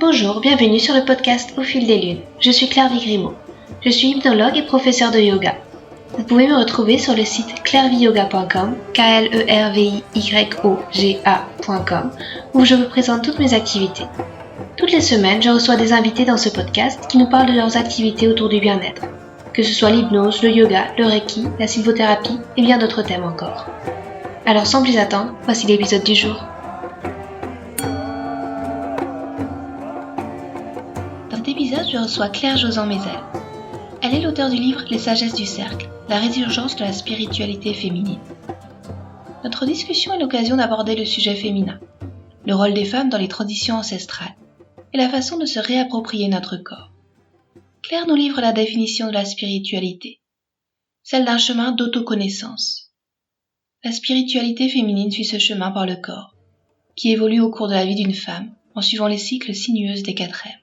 Bonjour, bienvenue sur le podcast Au fil des lunes. Je suis Claire Vigrimaud. Je suis hypnologue et professeure de yoga. Vous pouvez me retrouver sur le site clairviyoga.com, KLERVYOGA.com, où je vous présente toutes mes activités. Toutes les semaines, je reçois des invités dans ce podcast qui nous parlent de leurs activités autour du bien-être, que ce soit l'hypnose, le yoga, le reiki, la sylvothérapie et bien d'autres thèmes encore. Alors sans plus attendre, voici l'épisode du jour. Dans cet épisode, je reçois Claire Josan-Mézel. Elle est l'auteure du livre Les sagesses du cercle, la résurgence de la spiritualité féminine. Notre discussion est l'occasion d'aborder le sujet féminin, le rôle des femmes dans les traditions ancestrales et la façon de se réapproprier notre corps. Claire nous livre la définition de la spiritualité, celle d'un chemin d'autoconnaissance. La spiritualité féminine suit ce chemin par le corps, qui évolue au cours de la vie d'une femme en suivant les cycles sinueux des 4 règles,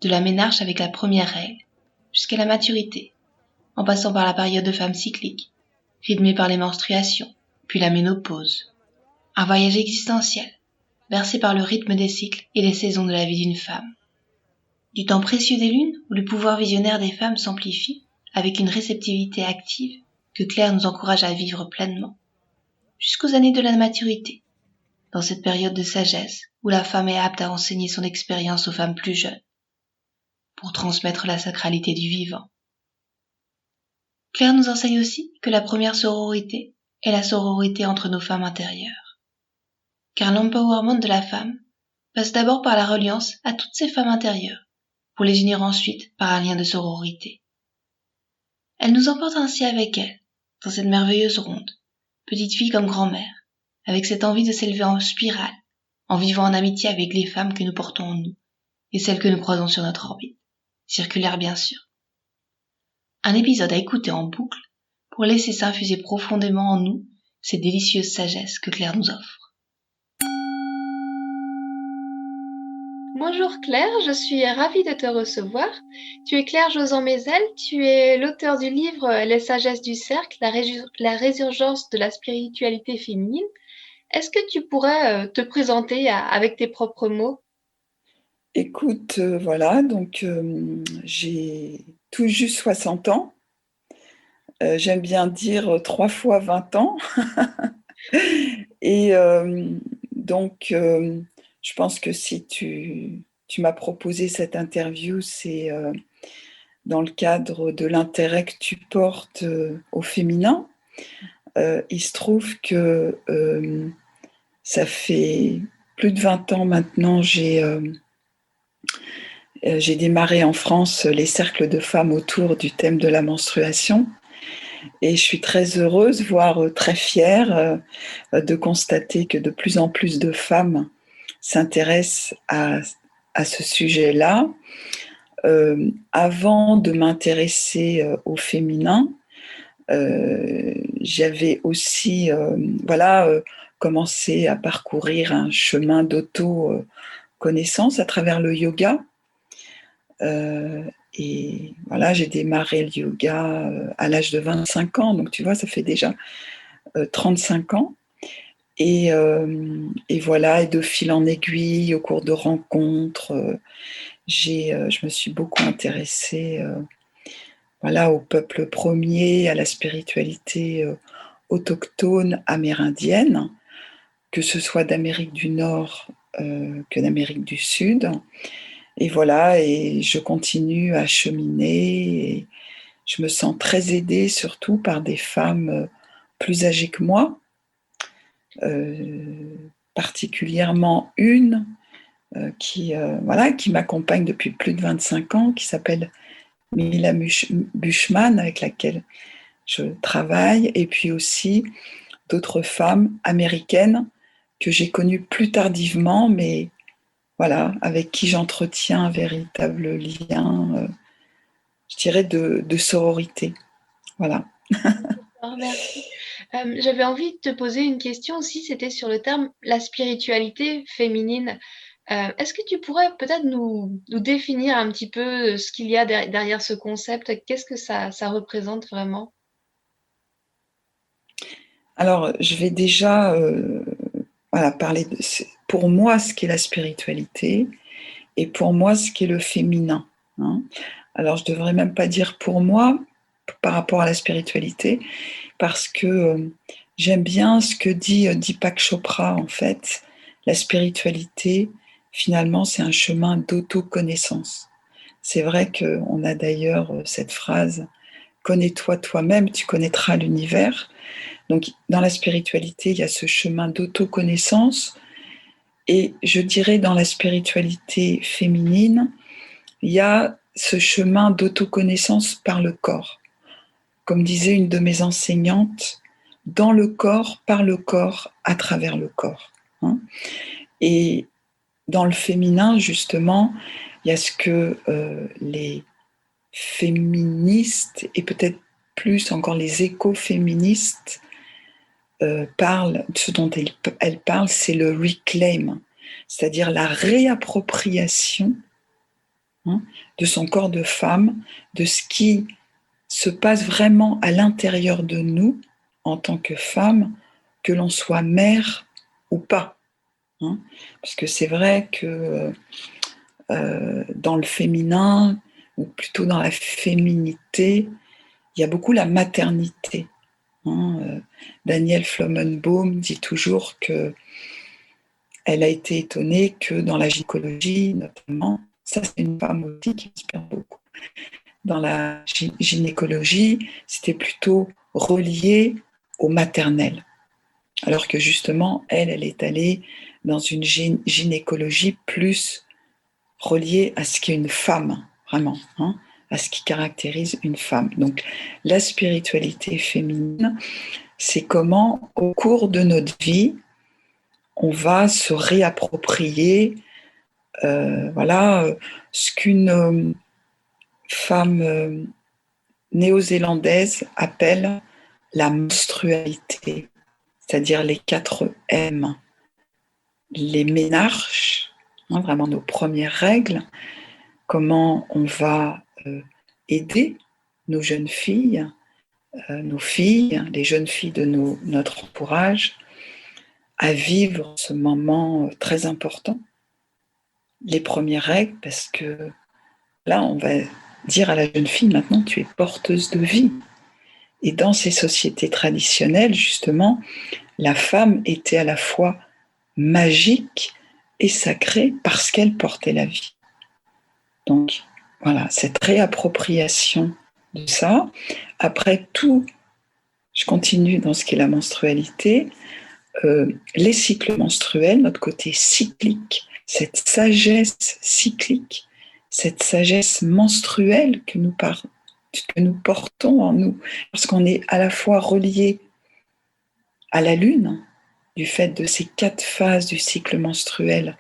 de la ménarche avec la première règle jusqu'à la maturité, en passant par la période de femme cyclique, rythmée par les menstruations, puis la ménopause. Un voyage existentiel, bercé par le rythme des cycles et des saisons de la vie d'une femme. Du temps précieux des lunes, où le pouvoir visionnaire des femmes s'amplifie avec une réceptivité active que Claire nous encourage à vivre pleinement, jusqu'aux années de la maturité, dans cette période de sagesse où la femme est apte à enseigner son expérience aux femmes plus jeunes, pour transmettre la sacralité du vivant. Claire nous enseigne aussi que la première sororité est la sororité entre nos femmes intérieures. Car l'empowerment de la femme passe d'abord par la reliance à toutes ces femmes intérieures, pour les unir ensuite par un lien de sororité. Elle nous emporte ainsi avec elle, dans cette merveilleuse ronde, petite fille comme grand-mère, avec cette envie de s'élever en spirale, en vivant en amitié avec les femmes que nous portons en nous, et celles que nous croisons sur notre orbite, circulaire bien sûr. Un épisode à écouter en boucle pour laisser s'infuser profondément en nous cette délicieuse sagesse que Claire nous offre. Bonjour Claire, je suis ravie de te recevoir. Tu es Claire Josan-Mézel, tu es l'auteure du livre Les sagesses du cercle, la résurgence de la spiritualité féminine. Est-ce que tu pourrais te présenter avec tes propres mots ? Écoute, voilà, donc j'ai tout juste 60 ans. J'aime bien dire 3 fois 20 ans. Et donc, je pense que si tu m'as proposé cette interview, c'est dans le cadre de l'intérêt que tu portes au féminin. Il se trouve que ça fait plus de 20 ans maintenant, j'ai démarré en France les cercles de femmes autour du thème de la menstruation et je suis très heureuse, voire très fière de constater que de plus en plus de femmes s'intéressent à ce sujet-là. Avant de m'intéresser au féminin, j'avais aussi commencé à parcourir un chemin d'auto-connaissance à travers le yoga. Et voilà, j'ai démarré le yoga à l'âge de 25 ans, donc tu vois, ça fait déjà 35 ans. Et voilà, et de fil en aiguille, au cours de rencontres, je me suis beaucoup intéressée au peuple premier, à la spiritualité autochtone amérindienne, que ce soit d'Amérique du Nord que d'Amérique du Sud. Et voilà, et je continue à cheminer et je me sens très aidée surtout par des femmes plus âgées que moi, particulièrement une qui m'accompagne depuis plus de 25 ans, qui s'appelle Mila Bushman, avec laquelle je travaille, et puis aussi d'autres femmes américaines que j'ai connues plus tardivement, mais voilà, avec qui j'entretiens un véritable lien, je dirais, de sororité. Voilà. Merci. J'avais envie de te poser une question aussi, c'était sur le terme la spiritualité féminine. Est-ce que tu pourrais peut-être nous définir un petit peu ce qu'il y a derrière ce concept? Qu'est-ce que ça représente vraiment? Alors, je vais déjà parler pour moi ce qu'est la spiritualité et pour moi ce qui est le féminin. Hein. Alors je ne devrais même pas dire pour moi par rapport à la spiritualité, parce que j'aime bien ce que dit Deepak Chopra en fait. La spiritualité, finalement, c'est un chemin d'autoconnaissance. C'est vrai qu'on a d'ailleurs cette phrase « Connais-toi toi-même, tu connaîtras l'univers ». Donc, dans la spiritualité, il y a ce chemin d'autoconnaissance. Et je dirais, dans la spiritualité féminine, il y a ce chemin d'autoconnaissance par le corps. Comme disait une de mes enseignantes, dans le corps, par le corps, à travers le corps. Hein. Et dans le féminin, justement, il y a ce que les féministes, et peut-être plus encore les écoféministes, parlent, ce dont elles parlent, c'est le reclaim, c'est-à-dire la réappropriation de son corps de femme, de ce qui se passe vraiment à l'intérieur de nous en tant que femme, que l'on soit mère ou pas. Parce que c'est vrai que dans le féminin, ou plutôt dans la féminité, il y a beaucoup la maternité. Danielle Flomenbaum dit toujours qu'elle a été étonnée que dans la gynécologie, notamment, ça c'est une femme aussi qui inspire beaucoup, dans la gynécologie, c'était plutôt relié au maternel. Alors que justement, elle est allée dans une gynécologie plus reliée à ce qu'est une femme, vraiment, à ce qui caractérise une femme. Donc, la spiritualité féminine, c'est comment, au cours de notre vie, on va se réapproprier ce qu'une femme néo-zélandaise appelle la menstrualité, c'est-à-dire les 4 M. Les ménarches, vraiment nos premières règles, comment on va aider nos jeunes filles, nos filles, les jeunes filles de notre entourage, à vivre ce moment très important. Les premières règles, parce que là, on va dire à la jeune fille, maintenant, tu es porteuse de vie. Et dans ces sociétés traditionnelles, justement, la femme était à la fois magique et sacrée parce qu'elle portait la vie. Donc, voilà, cette réappropriation de ça. Après tout, je continue dans ce qu'est la menstrualité, les cycles menstruels, notre côté cyclique, cette sagesse cyclique, cette sagesse menstruelle que nous portons en nous, parce qu'on est à la fois relié à la lune, du fait de ces 4 phases du cycle menstruel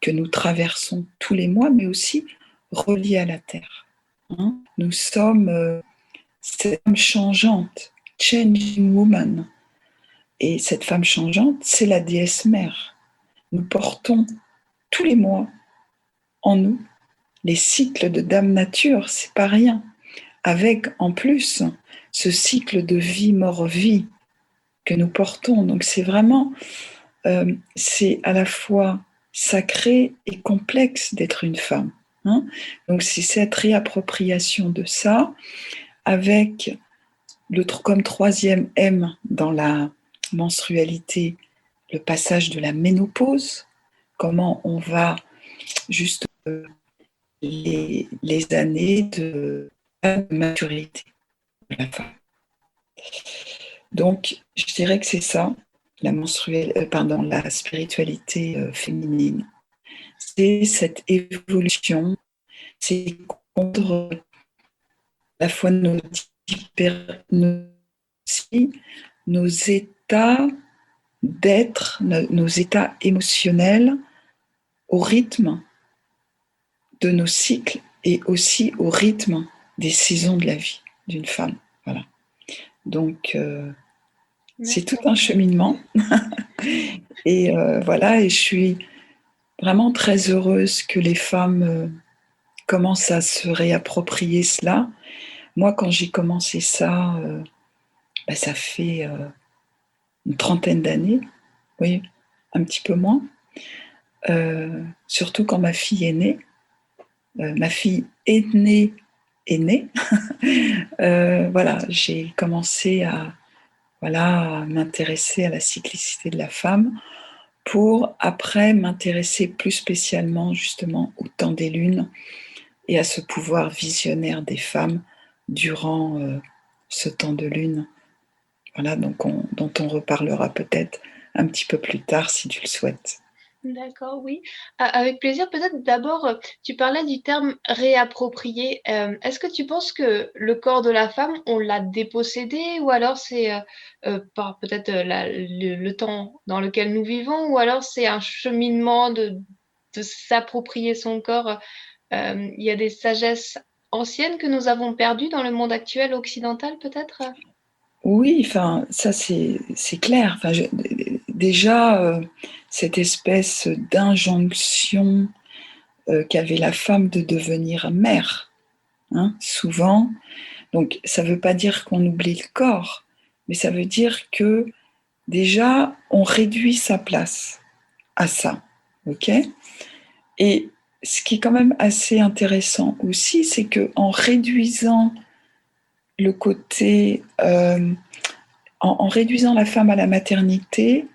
que nous traversons tous les mois, mais aussi relié à la Terre. Nous sommes cette femme changeante, changing woman. Et cette femme changeante, c'est la déesse mère. Nous portons tous les mois en nous les cycles de Dame Nature, c'est pas rien. Avec en plus ce cycle de vie, mort, vie que nous portons. Donc c'est vraiment, c'est à la fois sacré et complexe d'être une femme. Donc c'est cette réappropriation de ça, avec comme 3e M dans la menstrualité, le passage de la ménopause, comment on va juste les années de maturité de la femme. Donc, je dirais que c'est ça, la spiritualité féminine. C'est cette évolution, c'est contre à la fois nos états d'être, nos états émotionnels au rythme de nos cycles et aussi au rythme des saisons de la vie d'une femme. Voilà. Donc, c'est tout un cheminement. Et voilà, et je suis vraiment très heureuse que les femmes commencent à se réapproprier cela. Moi, quand j'ai commencé ça, ça fait une 30aine d'années, oui, un petit peu moins. Surtout quand ma fille est née. ma fille est née, voilà, j'ai commencé à m'intéresser à la cyclicité de la femme pour après m'intéresser plus spécialement justement au temps des lunes et à ce pouvoir visionnaire des femmes durant ce temps de lune. Voilà, donc dont on reparlera peut-être un petit peu plus tard si tu le souhaites. D'accord, oui. Avec plaisir. Peut-être d'abord, tu parlais du terme réapproprié. Est-ce que tu penses que le corps de la femme, on l'a dépossédé ou alors c'est par peut-être le temps dans lequel nous vivons ou alors c'est un cheminement de s'approprier son corps. Il y a des sagesses anciennes que nous avons perdues dans le monde actuel occidental peut-être? Oui, enfin, ça c'est clair. Enfin, déjà, cette espèce d'injonction qu'avait la femme de devenir mère, hein, souvent. Donc, ça ne veut pas dire qu'on oublie le corps, mais ça veut dire que déjà, on réduit sa place à ça, ok? Et ce qui est quand même assez intéressant aussi, c'est que en réduisant le côté, en réduisant la femme à la maternité,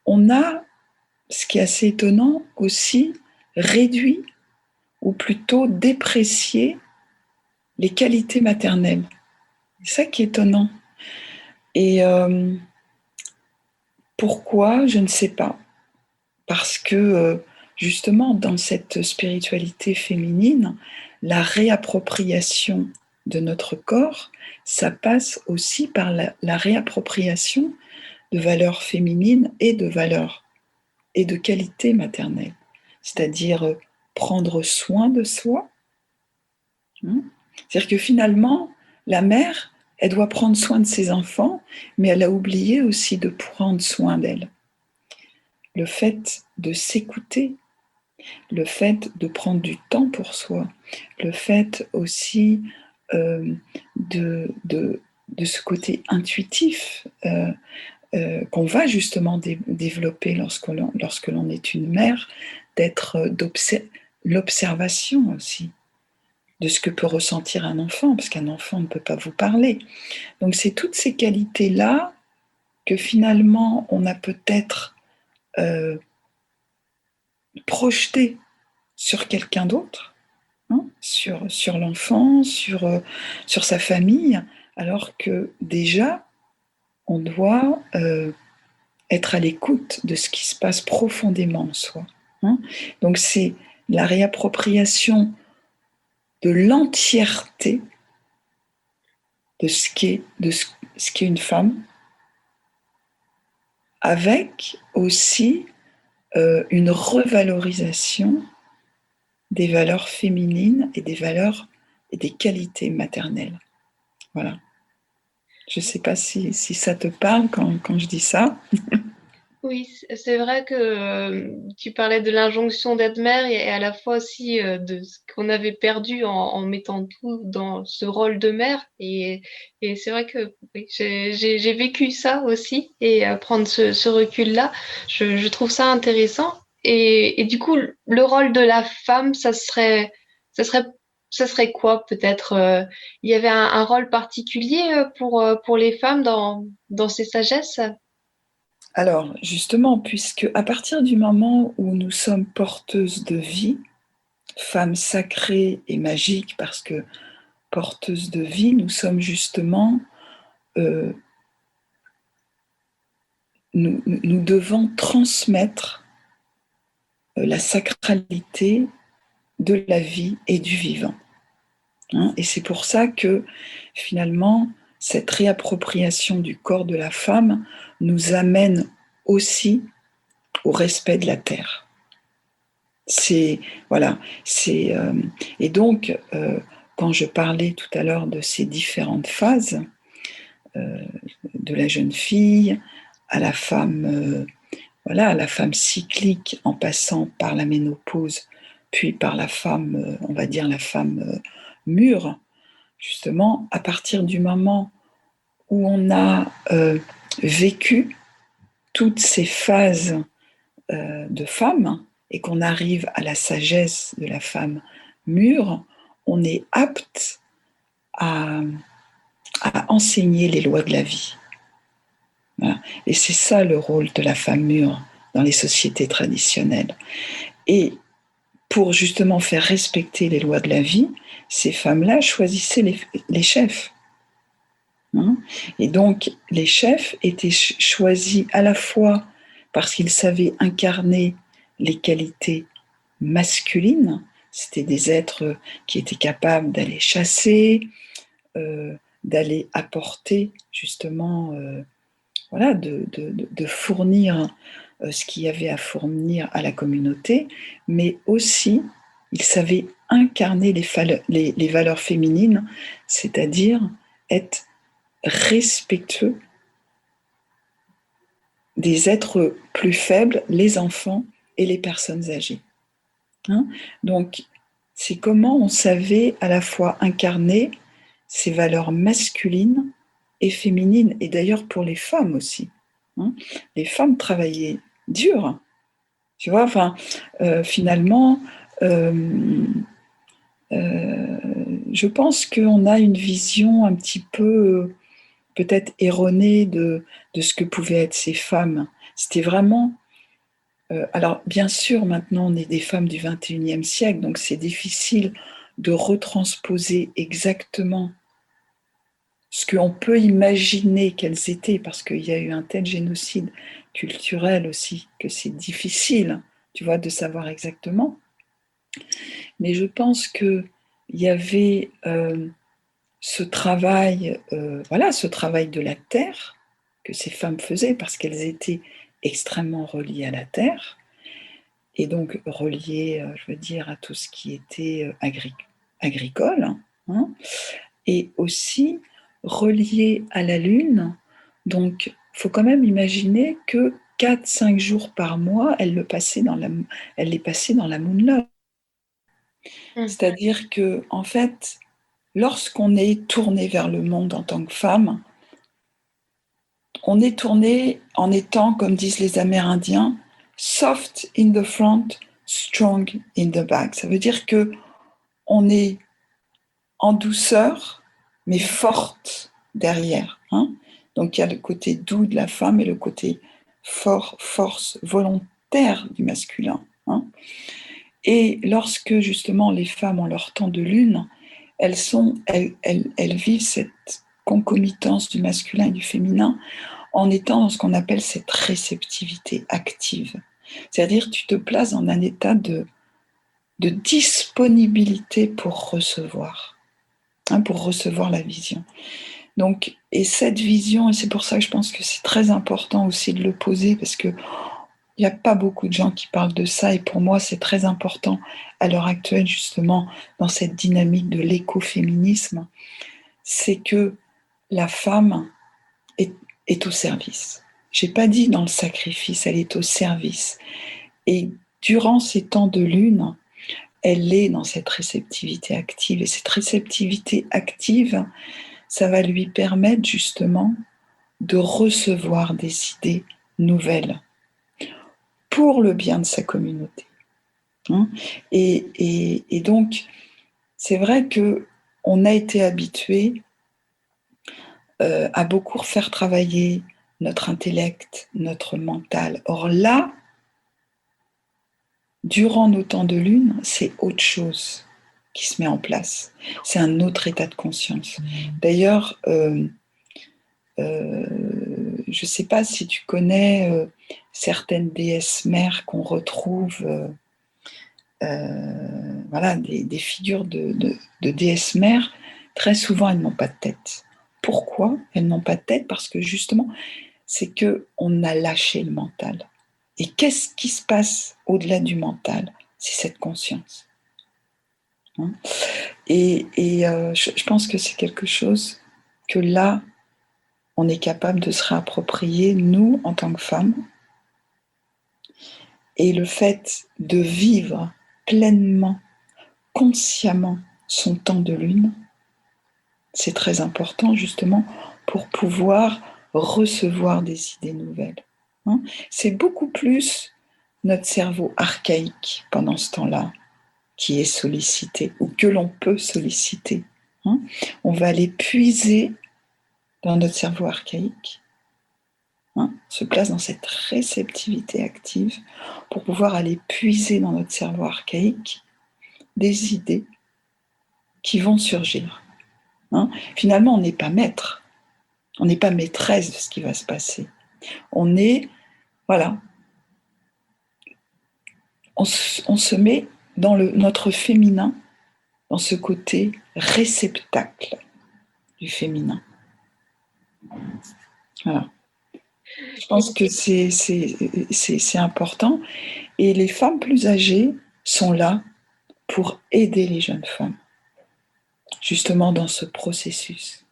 on a, ce qui est assez étonnant aussi, réduit ou plutôt déprécié les qualités maternelles. C'est ça qui est étonnant. Et pourquoi? Je ne sais pas. Parce que justement, dans cette spiritualité féminine, la réappropriation de notre corps, ça passe aussi par la réappropriation de valeurs féminines et de valeurs et de qualités maternelles. C'est-à-dire prendre soin de soi. C'est-à-dire que finalement, la mère, elle doit prendre soin de ses enfants, mais elle a oublié aussi de prendre soin d'elle. Le fait de s'écouter, le fait de prendre du temps pour soi, le fait aussi de ce côté intuitif qu'on va justement développer lorsque l'on est une mère, d'être l'observation aussi de ce que peut ressentir un enfant, parce qu'un enfant ne peut pas vous parler. Donc c'est toutes ces qualités-là que finalement on a peut-être projetées sur quelqu'un d'autre, hein, sur l'enfant, sur sa famille, alors que déjà on doit être à l'écoute de ce qui se passe profondément en soi. Hein. Donc c'est la réappropriation de l'entièreté de ce qu'est une femme, avec aussi une revalorisation des valeurs féminines et des valeurs et des qualités maternelles. Voilà. Je ne sais pas si ça te parle quand je dis ça. Oui, c'est vrai que tu parlais de l'injonction d'être mère et à la fois aussi de ce qu'on avait perdu en mettant tout dans ce rôle de mère. Et c'est vrai que oui, j'ai vécu ça aussi et prendre ce recul-là, je trouve ça intéressant. Et du coup, le rôle de la femme, ça serait, ça serait quoi peut-être il y avait un rôle particulier pour les femmes dans ces sagesses? Alors, justement, puisque à partir du moment où nous sommes porteuses de vie, femmes sacrées et magiques, parce que porteuses de vie, nous sommes justement, euh, nous devons transmettre la sacralité de la vie et du vivant. Hein, et c'est pour ça que finalement, cette réappropriation du corps de la femme nous amène aussi au respect de la terre. C'est voilà, et donc quand je parlais tout à l'heure de ces différentes phases, de la jeune fille à la femme, à la femme cyclique en passant par la ménopause, puis par la femme, on va dire la femme mûre, justement, à partir du moment où on a vécu toutes ces phases de femme et qu'on arrive à la sagesse de la femme mûre, on est apte à enseigner les lois de la vie. Voilà. Et c'est ça le rôle de la femme mûre dans les sociétés traditionnelles. Et pour justement faire respecter les lois de la vie, ces femmes-là choisissaient les chefs. Et donc, les chefs étaient choisis à la fois parce qu'ils savaient incarner les qualités masculines, c'était des êtres qui étaient capables d'aller chasser, d'aller apporter justement, de fournir ce qu'il y avait à fournir à la communauté, mais aussi ils savaient incarner les valeurs féminines, c'est-à-dire être respectueux des êtres plus faibles, les enfants et les personnes âgées. Donc, c'est comment on savait à la fois incarner ces valeurs masculines et féminines, et d'ailleurs pour les femmes aussi. Les femmes travaillaient dur, tu vois, finalement, je pense qu'on a une vision un petit peu peut-être erronée de ce que pouvaient être ces femmes. C'était vraiment... alors, bien sûr, maintenant, on est des femmes du XXIe siècle, donc c'est difficile de retransposer exactement ce qu'on peut imaginer qu'elles étaient, parce qu'il y a eu un tel génocide culturel aussi, que c'est difficile, tu vois, de savoir exactement. Mais je pense qu'il y avait ce travail, ce travail de la terre que ces femmes faisaient parce qu'elles étaient extrêmement reliées à la terre et donc reliées, je veux dire, à tout ce qui était agricole, et aussi reliées à la lune. Donc, il faut quand même imaginer que 4-5 jours par mois, elle les passait dans la moon love. C'est-à-dire que, en fait, lorsqu'on est tourné vers le monde en tant que femme, on est tourné en étant, comme disent les Amérindiens, soft in the front, strong in the back. Ça veut dire que on est en douceur, mais forte derrière. Donc il y a le côté doux de la femme et le côté force volontaire du masculin. Et lorsque justement les femmes ont leur temps de lune, elles vivent cette concomitance du masculin et du féminin en étant dans ce qu'on appelle cette réceptivité active. C'est-à-dire tu te places dans un état de disponibilité pour recevoir la vision. Donc, et cette vision, et c'est pour ça que je pense que c'est très important aussi de le poser, parce que il n'y a pas beaucoup de gens qui parlent de ça, et pour moi, c'est très important à l'heure actuelle, justement, dans cette dynamique de l'écoféminisme, c'est que la femme est au service. Je n'ai pas dit dans le sacrifice, elle est au service. Et durant ces temps de lune, elle est dans cette réceptivité active. Et cette réceptivité active, ça va lui permettre justement de recevoir des idées nouvelles pour le bien de sa communauté. Et donc, c'est vrai qu'on a été habitué à beaucoup faire travailler notre intellect, notre mental. Or là, durant nos temps de lune, c'est autre chose qui se met en place. C'est un autre état de conscience. D'ailleurs, je ne sais pas si tu connais certaines déesses mères qu'on retrouve, des figures de déesses mères. Très souvent, elles n'ont pas de tête. Pourquoi elles n'ont pas de tête? Parce que justement, c'est qu'on a lâché le mental. Et qu'est-ce qui se passe au-delà du mental? C'est cette conscience. Et je pense que c'est quelque chose que là, on est capable de se réapproprier, nous, en tant que femmes. Et le fait de vivre pleinement, consciemment son temps de lune, c'est très important justement pour pouvoir recevoir des idées nouvelles. C'est beaucoup plus notre cerveau archaïque pendant ce temps-là qui est sollicité ou que l'on peut solliciter. Hein. On va aller puiser dans notre cerveau archaïque, se place dans cette réceptivité active pour pouvoir aller puiser dans notre cerveau archaïque des idées qui vont surgir. Finalement, on n'est pas maître, on n'est pas maîtresse de ce qui va se passer. On est, voilà, on se met dans notre féminin, dans ce côté réceptacle du féminin. Voilà. Je pense que c'est important. Et les femmes plus âgées sont là pour aider les jeunes femmes, justement dans ce processus.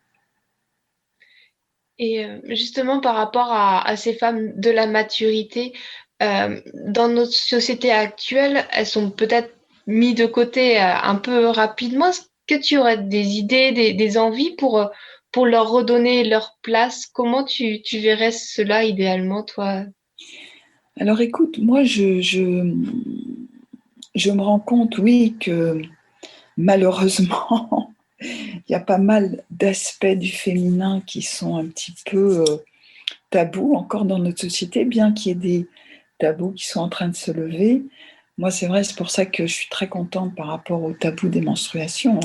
Et justement, par rapport à ces femmes de la maturité, dans notre société actuelle, elles sont peut-être mises de côté un peu rapidement. Est-ce que tu aurais des idées, des envies pour leur redonner leur place? Comment tu verrais cela idéalement, toi? Alors écoute, moi je me rends compte, oui, que malheureusement, il y a pas mal d'aspects du féminin qui sont un petit peu tabous encore dans notre société, bien qu'il y ait des tabous qui sont en train de se lever. Moi, c'est vrai, c'est pour ça que je suis très contente par rapport au tabou des menstruations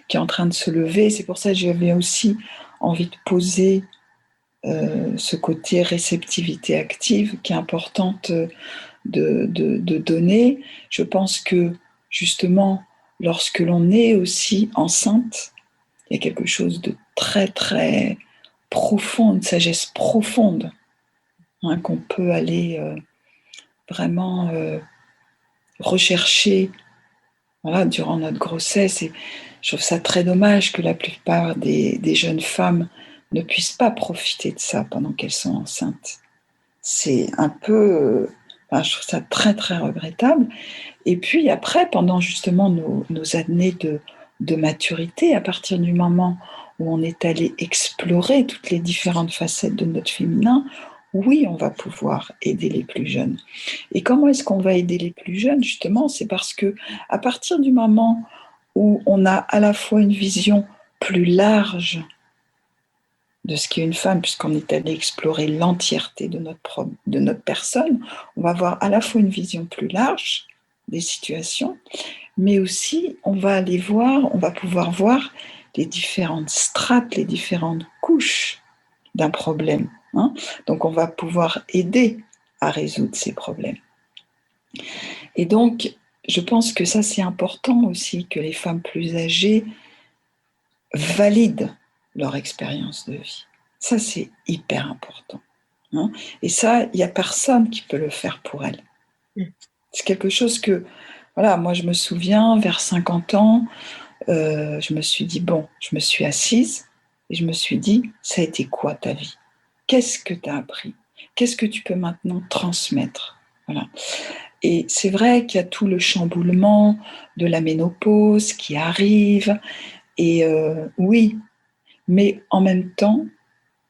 qui est en train de se lever. C'est pour ça que j'avais aussi envie de poser ce côté réceptivité active qui est importante de donner. Je pense que justement, lorsque l'on est aussi enceinte, il y a quelque chose de très très profond, une sagesse profonde qu'on peut aller vraiment rechercher durant notre grossesse. Et je trouve ça très dommage que la plupart des jeunes femmes ne puissent pas profiter de ça pendant qu'elles sont enceintes. C'est un peu... je trouve ça très très regrettable. Et puis après, pendant justement nos années de maturité, à partir du moment où on est allé explorer toutes les différentes facettes de notre féminin, oui, on va pouvoir aider les plus jeunes. Et comment est-ce qu'on va aider les plus jeunes? Justement, c'est parce que à partir du moment où on a à la fois une vision plus large de ce qu'est une femme, puisqu'on est allé explorer l'entièreté de notre personne, on va avoir à la fois une vision plus large des situations, mais aussi on va pouvoir voir les différentes strates, les différentes couches d'un problème. Donc on va pouvoir aider à résoudre ces problèmes. Et donc, je pense que ça c'est important aussi, que les femmes plus âgées valident leur expérience de vie. Ça, c'est hyper important. Et ça, il n'y a personne qui peut le faire pour elles. C'est quelque chose que, moi je me souviens, vers 50 ans, je me suis dit, je me suis assise et je me suis dit, ça a été quoi ta vie? Qu'est-ce que tu as appris? Qu'est-ce que tu peux maintenant transmettre? Voilà. Et c'est vrai qu'il y a tout le chamboulement de la ménopause qui arrive, et oui, mais en même temps,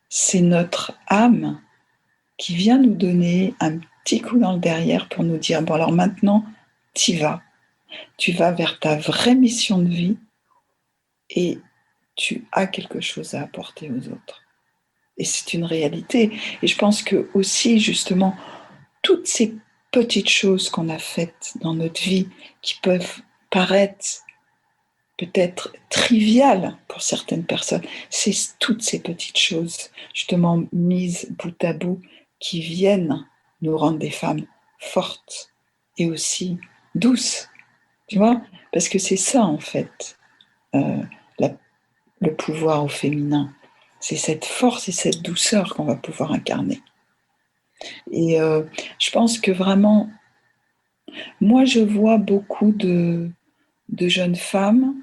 c'est notre âme qui vient nous donner un petit coup dans le derrière pour nous dire, alors maintenant, tu vas vers ta vraie mission de vie et tu as quelque chose à apporter aux autres. Et c'est une réalité. Et je pense que aussi, justement, toutes ces petites choses qu'on a faites dans notre vie qui peuvent paraître peut-être triviales pour certaines personnes, c'est toutes ces petites choses, justement mises bout à bout, qui viennent nous rendre des femmes fortes et aussi douces, tu vois, parce que c'est ça en fait, le pouvoir au féminin, c'est cette force et cette douceur qu'on va pouvoir incarner. Et je pense que vraiment, moi je vois beaucoup de jeunes femmes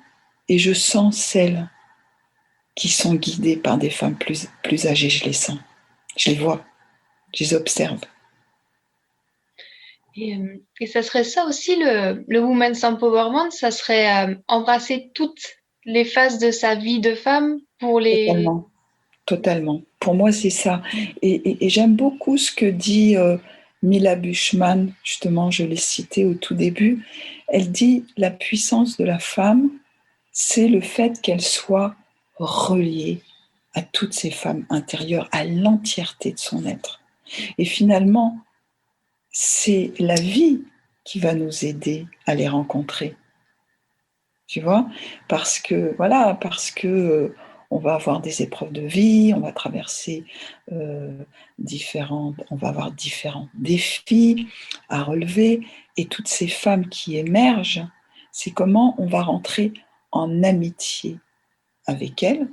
et je sens celles qui sont guidées par des femmes plus âgées, je les sens, je les vois, je les observe. Et ça serait ça aussi le Women's Empowerment, ça serait embrasser toutes les phases de sa vie de femme pour les... Totalement. Pour moi, c'est ça. Et j'aime beaucoup ce que dit Mila Bushman, justement, je l'ai cité au tout début. Elle dit la puissance de la femme, c'est le fait qu'elle soit reliée à toutes ces femmes intérieures, à l'entièreté de son être. Et finalement, c'est la vie qui va nous aider à les rencontrer. Tu vois, parce que on va avoir des épreuves de vie, on va traverser on va avoir différents défis à relever, et toutes ces femmes qui émergent, c'est comment on va rentrer en amitié avec elles,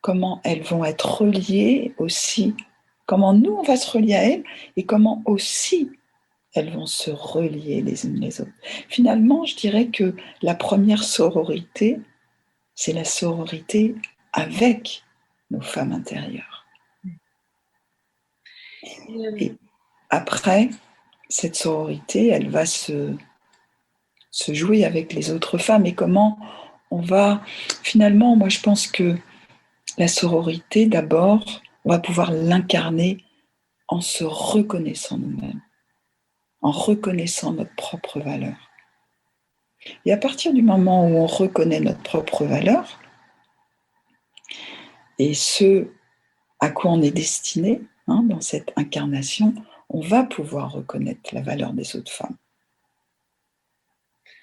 comment elles vont être reliées aussi, comment nous on va se relier à elles, et comment aussi elles vont se relier les unes les autres. Finalement, je dirais que la première sororité, c'est la sororité avec nos femmes intérieures. Et après, cette sororité, elle va se jouer avec les autres femmes. Et comment on va... Finalement, moi, je pense que la sororité, d'abord, on va pouvoir l'incarner en se reconnaissant nous-mêmes, en reconnaissant notre propre valeur. Et à partir du moment où on reconnaît notre propre valeur et ce à quoi on est destiné dans cette incarnation, on va pouvoir reconnaître la valeur des autres femmes.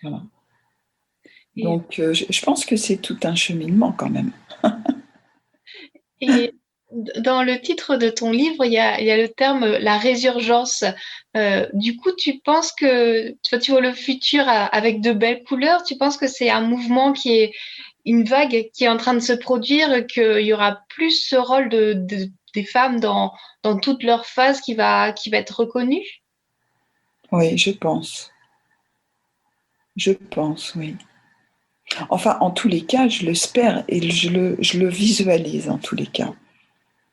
Voilà. Donc, je pense que c'est tout un cheminement quand même. Et dans le titre de ton livre, il y a le terme la résurgence. Du coup, tu penses que tu vois le futur avec de belles couleurs, tu penses que c'est un mouvement qui est une vague qui est en train de se produire, qu'il y aura plus ce rôle des femmes dans toutes leurs phases qui va être reconnu? Oui, je pense. Je pense, oui. Enfin, en tous les cas, je l'espère et je le visualise en tous les cas.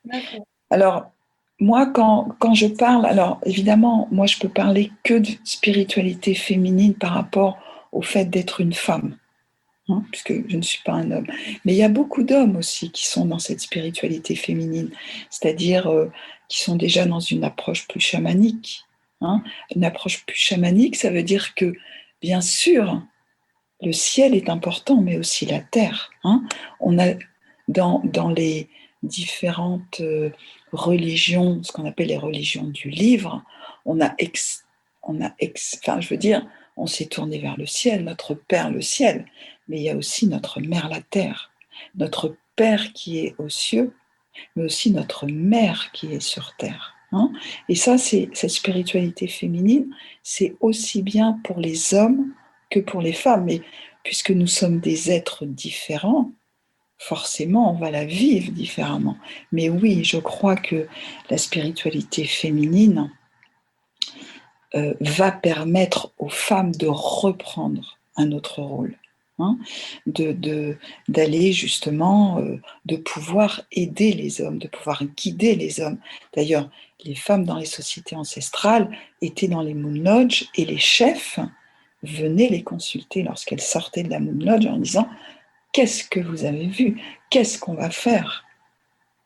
D'accord. Alors, moi, quand je parle, alors évidemment, moi, je peux parler que de spiritualité féminine par rapport au fait d'être une femme, puisque je ne suis pas un homme. Mais il y a beaucoup d'hommes aussi qui sont dans cette spiritualité féminine, c'est-à-dire qui sont déjà dans une approche plus chamanique. Une approche plus chamanique, ça veut dire que, bien sûr, le ciel est important, mais aussi la terre. On a dans les différentes religions, ce qu'on appelle les religions du livre, on s'est tourné vers le ciel, notre Père le ciel, mais il y a aussi notre Mère la terre, notre Père qui est aux cieux, mais aussi notre Mère qui est sur terre. Et ça, c'est cette spiritualité féminine, c'est aussi bien pour les hommes que pour les femmes. Mais puisque nous sommes des êtres différents, forcément, on va la vivre différemment. Mais oui, je crois que la spiritualité féminine va permettre aux femmes de reprendre un autre rôle, d'aller justement, de pouvoir aider les hommes, de pouvoir guider les hommes. D'ailleurs, les femmes dans les sociétés ancestrales étaient dans les Moon Lodge et les chefs venaient les consulter lorsqu'elles sortaient de la Moon Lodge en disant « Qu'est-ce que vous avez vu ? Qu'est-ce qu'on va faire ?»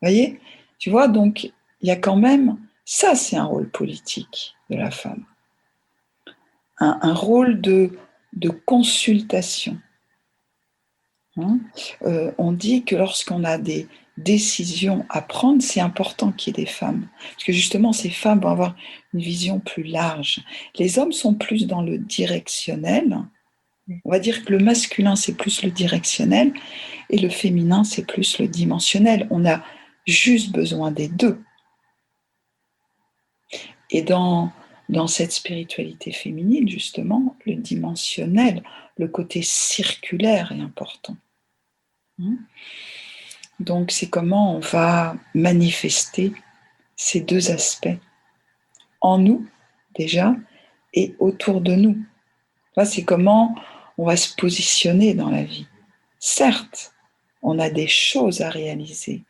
Vous voyez ? Tu vois, donc il y a quand même, ça c'est un rôle politique de la femme. Un rôle de consultation. On dit que lorsqu'on a des décisions à prendre, c'est important qu'il y ait des femmes. Parce que justement, ces femmes vont avoir une vision plus large. Les hommes sont plus dans le directionnel. On va dire que le masculin, c'est plus le directionnel et le féminin, c'est plus le dimensionnel. On a juste besoin des deux. Et dans cette spiritualité féminine, justement, le dimensionnel, le côté circulaire est important. Donc, c'est comment on va manifester ces deux aspects en nous, déjà, et autour de nous. Là, c'est comment on va se positionner dans la vie. Certes, on a des choses à réaliser,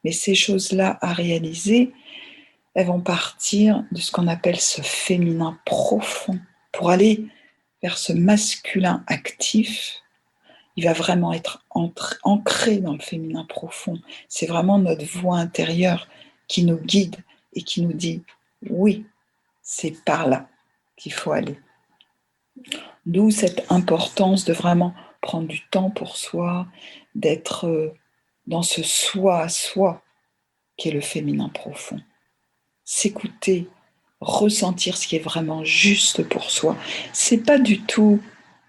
mais ces choses-là à réaliser, elles vont partir de ce qu'on appelle ce féminin profond pour aller vers ce masculin actif. Il va vraiment être ancré dans le féminin profond. C'est vraiment notre voix intérieure qui nous guide et qui nous dit « Oui, c'est par là qu'il faut aller ». D'où cette importance de vraiment prendre du temps pour soi, d'être dans ce soi à soi qui est le féminin profond. S'écouter, ressentir ce qui est vraiment juste pour soi. C'est pas du tout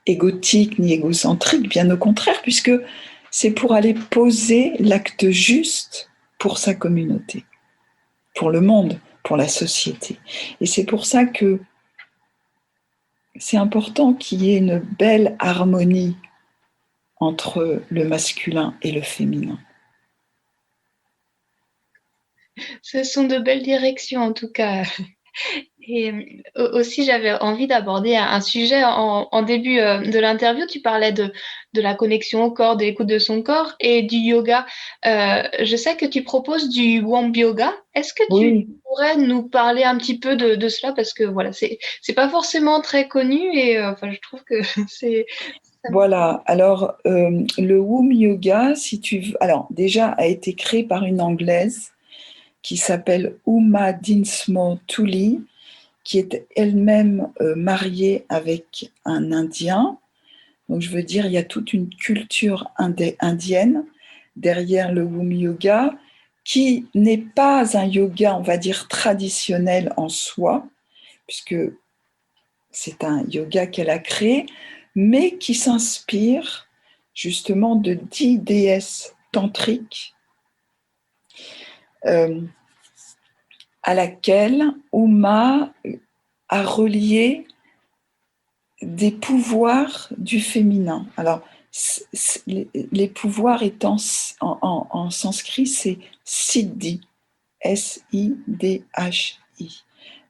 égotique ni égocentrique, bien au contraire, puisque c'est pour aller poser l'acte juste pour sa communauté, pour le monde, pour la société. Et c'est pour ça que c'est important qu'il y ait une belle harmonie entre le masculin et le féminin. Ce sont de belles directions en tout cas. Et aussi, j'avais envie d'aborder un sujet en début de l'interview. Tu parlais de la connexion au corps, de l'écoute de son corps et du yoga. Je sais que tu proposes du Womb Yoga. Est-ce que tu Oui. pourrais nous parler un petit peu de cela? Parce que voilà, c'est pas forcément très connu et enfin, je trouve que c'est... Voilà, alors le Womb Yoga, si tu veux, alors déjà a été créé par une Anglaise qui s'appelle Uma Dinsmore Tuli, qui est elle-même mariée avec un Indien. Donc je veux dire, il y a toute une culture indienne derrière le Womb Yoga, qui n'est pas un yoga, on va dire, traditionnel en soi, puisque c'est un yoga qu'elle a créé, mais qui s'inspire justement de 10 déesses tantriques à laquelle Uma a relié des pouvoirs du féminin. Alors, les pouvoirs étant en sanskrit, c'est siddhi, S-I-D-H-I.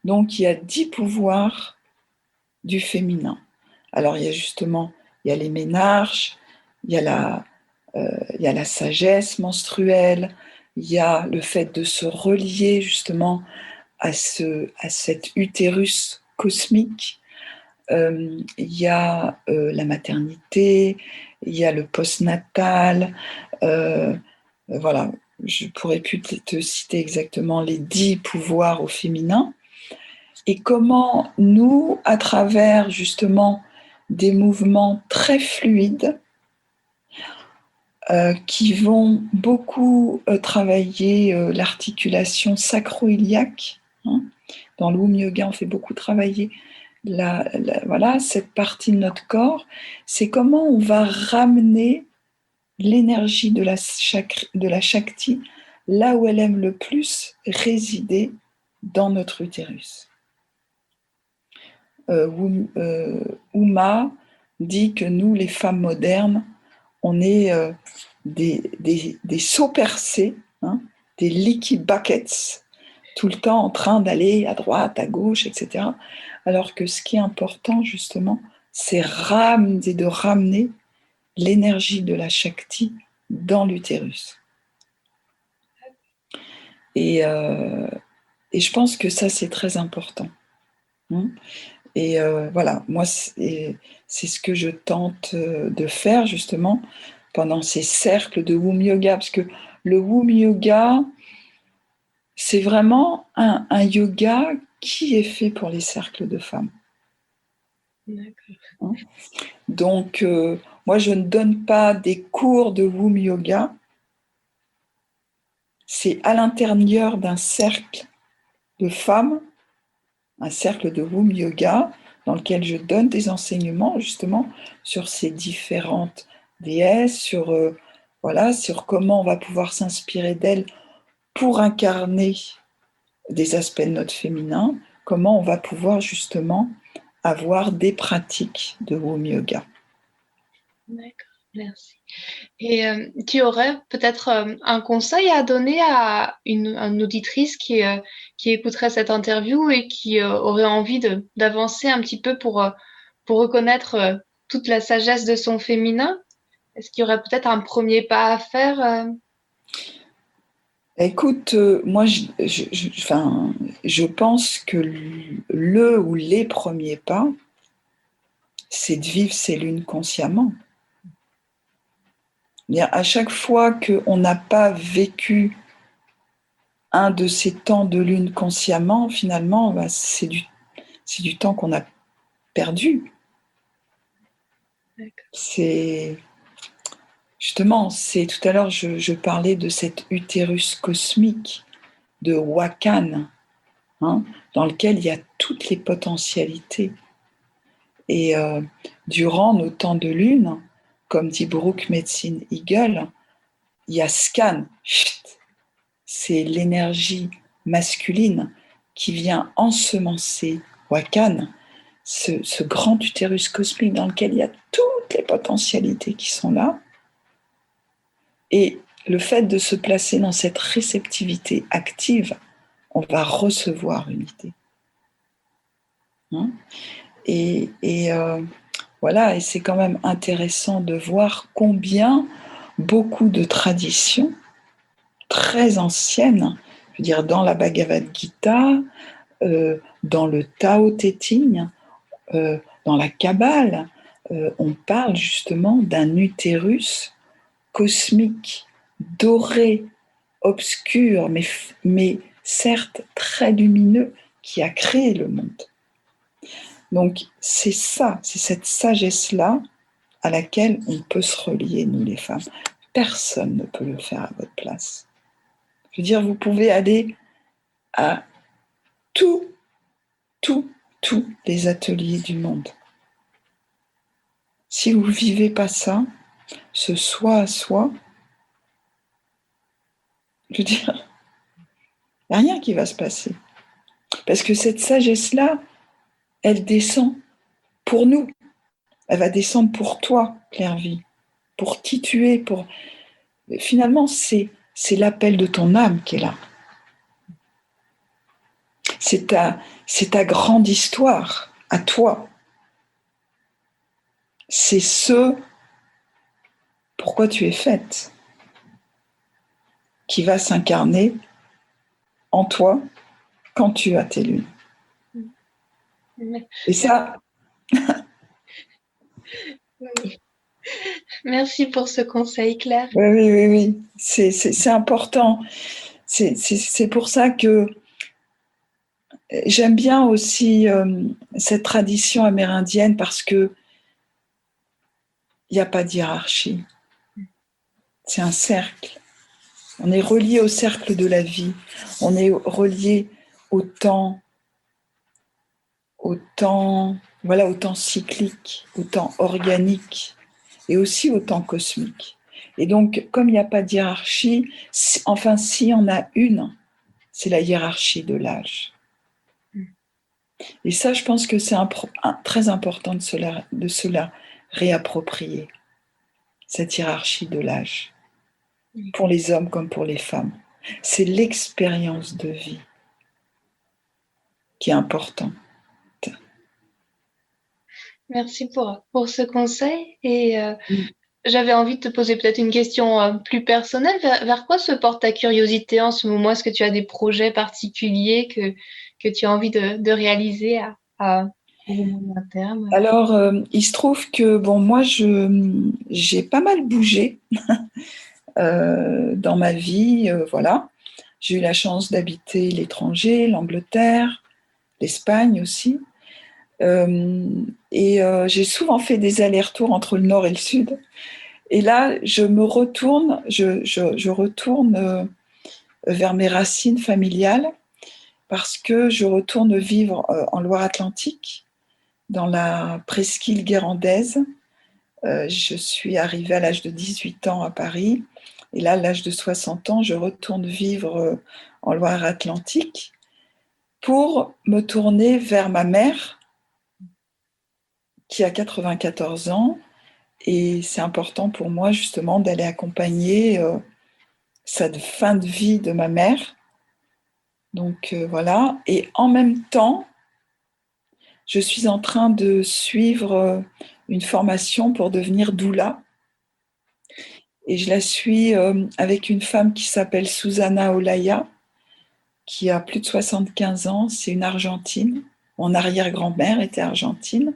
Donc, il y a 10 pouvoirs du féminin. Alors, il y a les ménarches, il y a la sagesse menstruelle, il y a le fait de se relier justement à cet utérus cosmique. Il y a la maternité, il y a le postnatal. Voilà, je pourrais plus te citer exactement les 10 pouvoirs au féminin. Et comment nous, à travers justement des mouvements très fluides, qui vont beaucoup travailler l'articulation sacro-iliaque. Hein. Dans le Womb Yoga, on fait beaucoup travailler voilà, cette partie de notre corps. C'est comment on va ramener l'énergie de la Shakti là où elle aime le plus résider dans notre utérus. Uma dit que nous, les femmes modernes, on est des seaux percés, hein, des leaky buckets, tout le temps en train d'aller à droite, à gauche, etc. Alors que ce qui est important, justement, c'est de ramener l'énergie de la Shakti dans l'utérus. Et je pense que ça, c'est très important. Hein. Et voilà, moi, c'est ce que je tente de faire, justement, pendant ces cercles de Womb Yoga, parce que le Womb Yoga, c'est vraiment un yoga qui est fait pour les cercles de femmes. D'accord. Donc, moi, je ne donne pas des cours de Womb Yoga. C'est à l'intérieur d'un cercle de femmes, un cercle de Womb Yoga, dans lequel je donne des enseignements, justement, sur ces différentes déesses, sur comment on va pouvoir s'inspirer d'elles pour incarner des aspects de notre féminin, comment on va pouvoir justement avoir des pratiques de Womb Yoga. D'accord, merci. Et tu aurais peut-être un conseil à donner à une auditrice qui écouterait cette interview et qui aurait envie d'avancer un petit peu pour reconnaître toute la sagesse de son féminin? Est-ce qu'il y aurait peut-être un premier pas à faire? Écoute, moi, je pense que le ou les premiers pas, c'est de vivre ces lunes consciemment. À chaque fois qu'on n'a pas vécu un de ces temps de lune consciemment, finalement, c'est du temps qu'on a perdu. C'est justement, tout à l'heure, je parlais de cet utérus cosmique de Wakan, hein, dans lequel il y a toutes les potentialités. Et durant nos temps de lune, comme dit Brooke Medicine Eagle, il y a scan, c'est l'énergie masculine qui vient ensemencer Wakan, ce grand utérus cosmique dans lequel il y a toutes les potentialités qui sont là. Et le fait de se placer dans cette réceptivité active, on va recevoir une idée. Hein? Et voilà, et c'est quand même intéressant de voir combien beaucoup de traditions très anciennes, je veux dire dans la Bhagavad Gita, dans le Tao Te Ching, dans la Kabbale, on parle justement d'un utérus cosmique, doré, obscur, mais certes très lumineux, qui a créé le monde. Donc c'est ça, c'est cette sagesse-là à laquelle on peut se relier, nous les femmes. Personne ne peut le faire à votre place. Je veux dire, vous pouvez aller à tous les ateliers du monde. Si vous ne vivez pas ça, ce soi à soi, je veux dire, il n'y a rien qui va se passer. Parce que cette sagesse-là, elle descend pour nous. Elle va descendre pour toi, Claire-Vie, pour qui tu es. Finalement, c'est l'appel de ton âme qui est là. C'est ta grande histoire à toi. C'est ce pourquoi tu es faite qui va s'incarner en toi quand tu as tes lunes. Et ça... Merci pour ce conseil, Claire. Oui. C'est important. C'est pour ça que j'aime bien aussi cette tradition amérindienne parce que il n'y a pas de hiérarchie. C'est un cercle. On est relié au cercle de la vie. On est relié au temps cyclique, au temps organique et aussi au temps cosmique. Et donc, comme il n'y a pas de hiérarchie, enfin, s'il y en a une, c'est la hiérarchie de l'âge. Et ça, je pense que c'est très important de se la réapproprier, cette hiérarchie de l'âge, pour les hommes comme pour les femmes. C'est l'expérience de vie qui est importante. Merci pour ce conseil. Et j'avais envie de te poser peut-être une question plus personnelle. Vers quoi se porte ta curiosité en ce moment? Est-ce que tu as des projets particuliers que tu as envie de réaliser à moyen terme? Alors, il se trouve que, moi, j'ai pas mal bougé dans ma vie, voilà. J'ai eu la chance d'habiter l'étranger, l'Angleterre, l'Espagne aussi. J'ai souvent fait des allers-retours entre le nord et le sud. Et là, je retourne vers mes racines familiales parce que je retourne vivre en Loire-Atlantique, dans la presqu'île guérandaise. Je suis arrivée à l'âge de 18 ans à Paris. Et là, à l'âge de 60 ans, je retourne vivre en Loire-Atlantique pour me tourner vers ma mère, qui a 94 ans. Et c'est important pour moi, justement, d'aller accompagner cette fin de vie de ma mère. Donc, voilà. Et en même temps, je suis en train de suivre une formation pour devenir doula. Et je la suis avec une femme qui s'appelle Susana Olaya, qui a plus de 75 ans. C'est une Argentine. Mon arrière-grand-mère était argentine.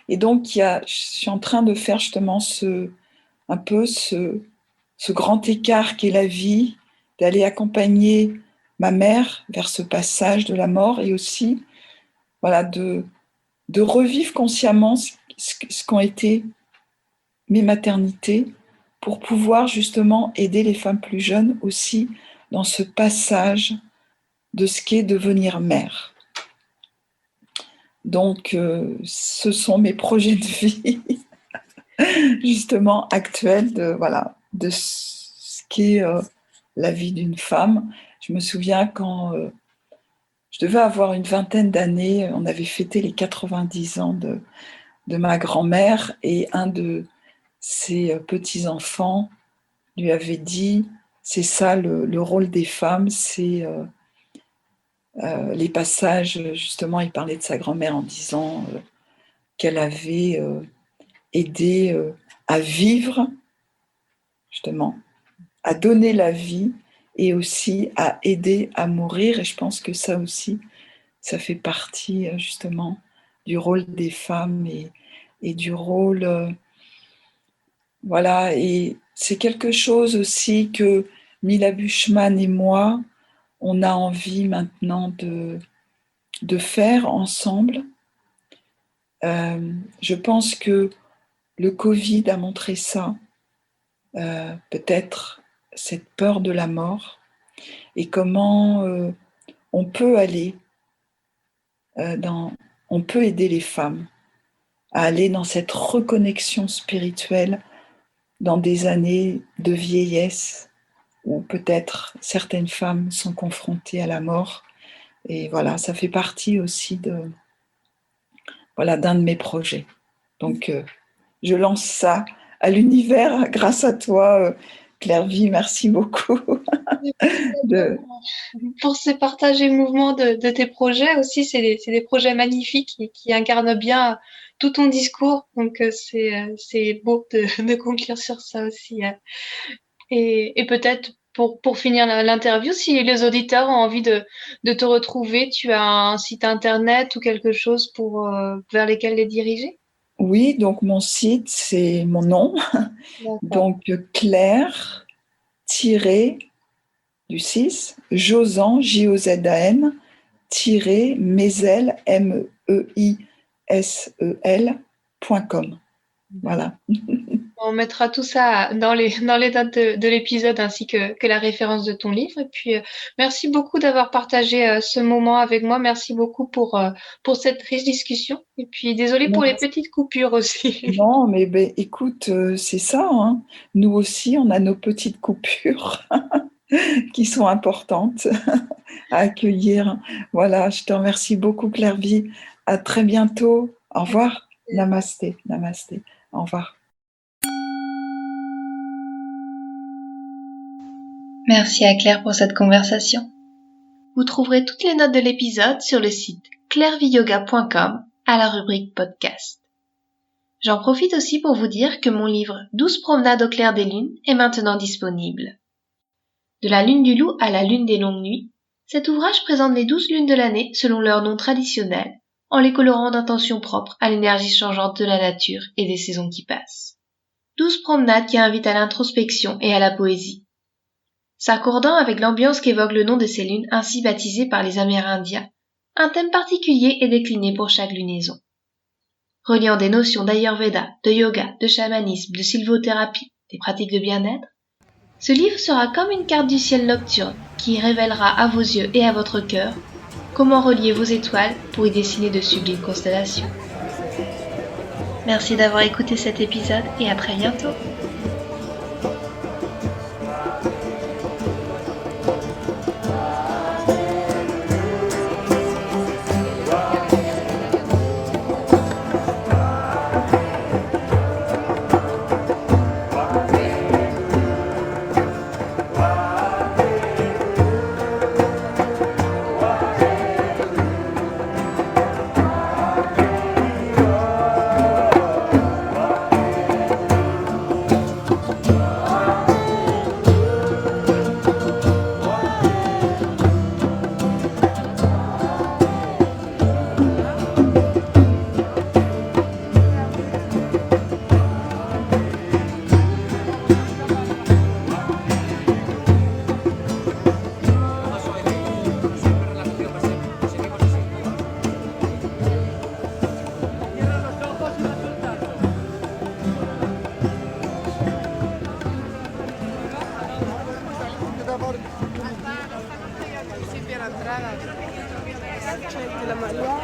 Et donc, je suis en train de faire justement ce grand écart qu'est la vie, d'aller accompagner ma mère vers ce passage de la mort et aussi de revivre consciemment ce qu'ont été mes maternités pour pouvoir justement aider les femmes plus jeunes aussi dans ce passage de ce qu'est devenir mère. Donc, ce sont mes projets de vie, justement, actuels, de ce qu'est la vie d'une femme. Je me souviens quand je devais avoir une vingtaine d'années, on avait fêté les 90 ans de ma grand-mère et un de ses petits-enfants lui avait dit, c'est ça le rôle des femmes, c'est les passages, justement, il parlait de sa grand-mère en disant qu'elle avait aidé à vivre, justement, à donner la vie et aussi à aider à mourir. Et je pense que ça aussi, ça fait partie justement du rôle des femmes et du rôle... voilà, et c'est quelque chose aussi que Mila Bushman et moi, on a envie maintenant de faire ensemble. Je pense que le Covid a montré ça, peut-être cette peur de la mort, et comment on peut aller on peut aider les femmes à aller dans cette reconnexion spirituelle dans des années de vieillesse où peut-être certaines femmes sont confrontées à la mort. Et voilà, ça fait partie aussi d'un de mes projets. Donc, je lance ça à l'univers grâce à toi, Claire-Vie. Merci beaucoup. Pour ces partages et mouvements de tes projets aussi, c'est des projets magnifiques qui incarnent bien tout ton discours. Donc, c'est beau de conclure sur ça aussi. Et peut-être pour finir l'interview, si les auditeurs ont envie de te retrouver, tu as un site internet ou quelque chose vers lesquels les diriger? Oui, donc mon site, c'est mon nom. D'accord. Donc Claire du 6, Jozan, Jozan, Meisel, MEISEL.com. Voilà. On mettra tout ça dans les notes de l'épisode ainsi que la référence de ton livre. Et puis, merci beaucoup d'avoir partagé ce moment avec moi. Merci beaucoup pour cette riche discussion. Et puis, désolée pour les petites coupures aussi. Non, mais écoute, c'est ça. Hein. Nous aussi, on a nos petites coupures qui sont importantes à accueillir. Voilà, je te remercie beaucoup, Claire-Vie. À très bientôt. Au revoir. Namasté. Namasté. Au revoir. Merci à Claire pour cette conversation. Vous trouverez toutes les notes de l'épisode sur le site clairviyoga.com à la rubrique podcast. J'en profite aussi pour vous dire que mon livre 12 promenades au clair des lunes est maintenant disponible. De la lune du loup à la lune des longues nuits, cet ouvrage présente les 12 lunes de l'année selon leur nom traditionnel, en les colorant d'intentions propres à l'énergie changeante de la nature et des saisons qui passent. 12 promenades qui invitent à l'introspection et à la poésie. S'accordant avec l'ambiance qu'évoque le nom de ces lunes ainsi baptisées par les Amérindiens, un thème particulier est décliné pour chaque lunaison. Reliant des notions d'Ayurveda, de yoga, de chamanisme, de sylvothérapie, des pratiques de bien-être, ce livre sera comme une carte du ciel nocturne qui révélera à vos yeux et à votre cœur comment relier vos étoiles pour y dessiner de sublimes constellations. Merci d'avoir écouté cet épisode et à très bientôt. Entrada. La María.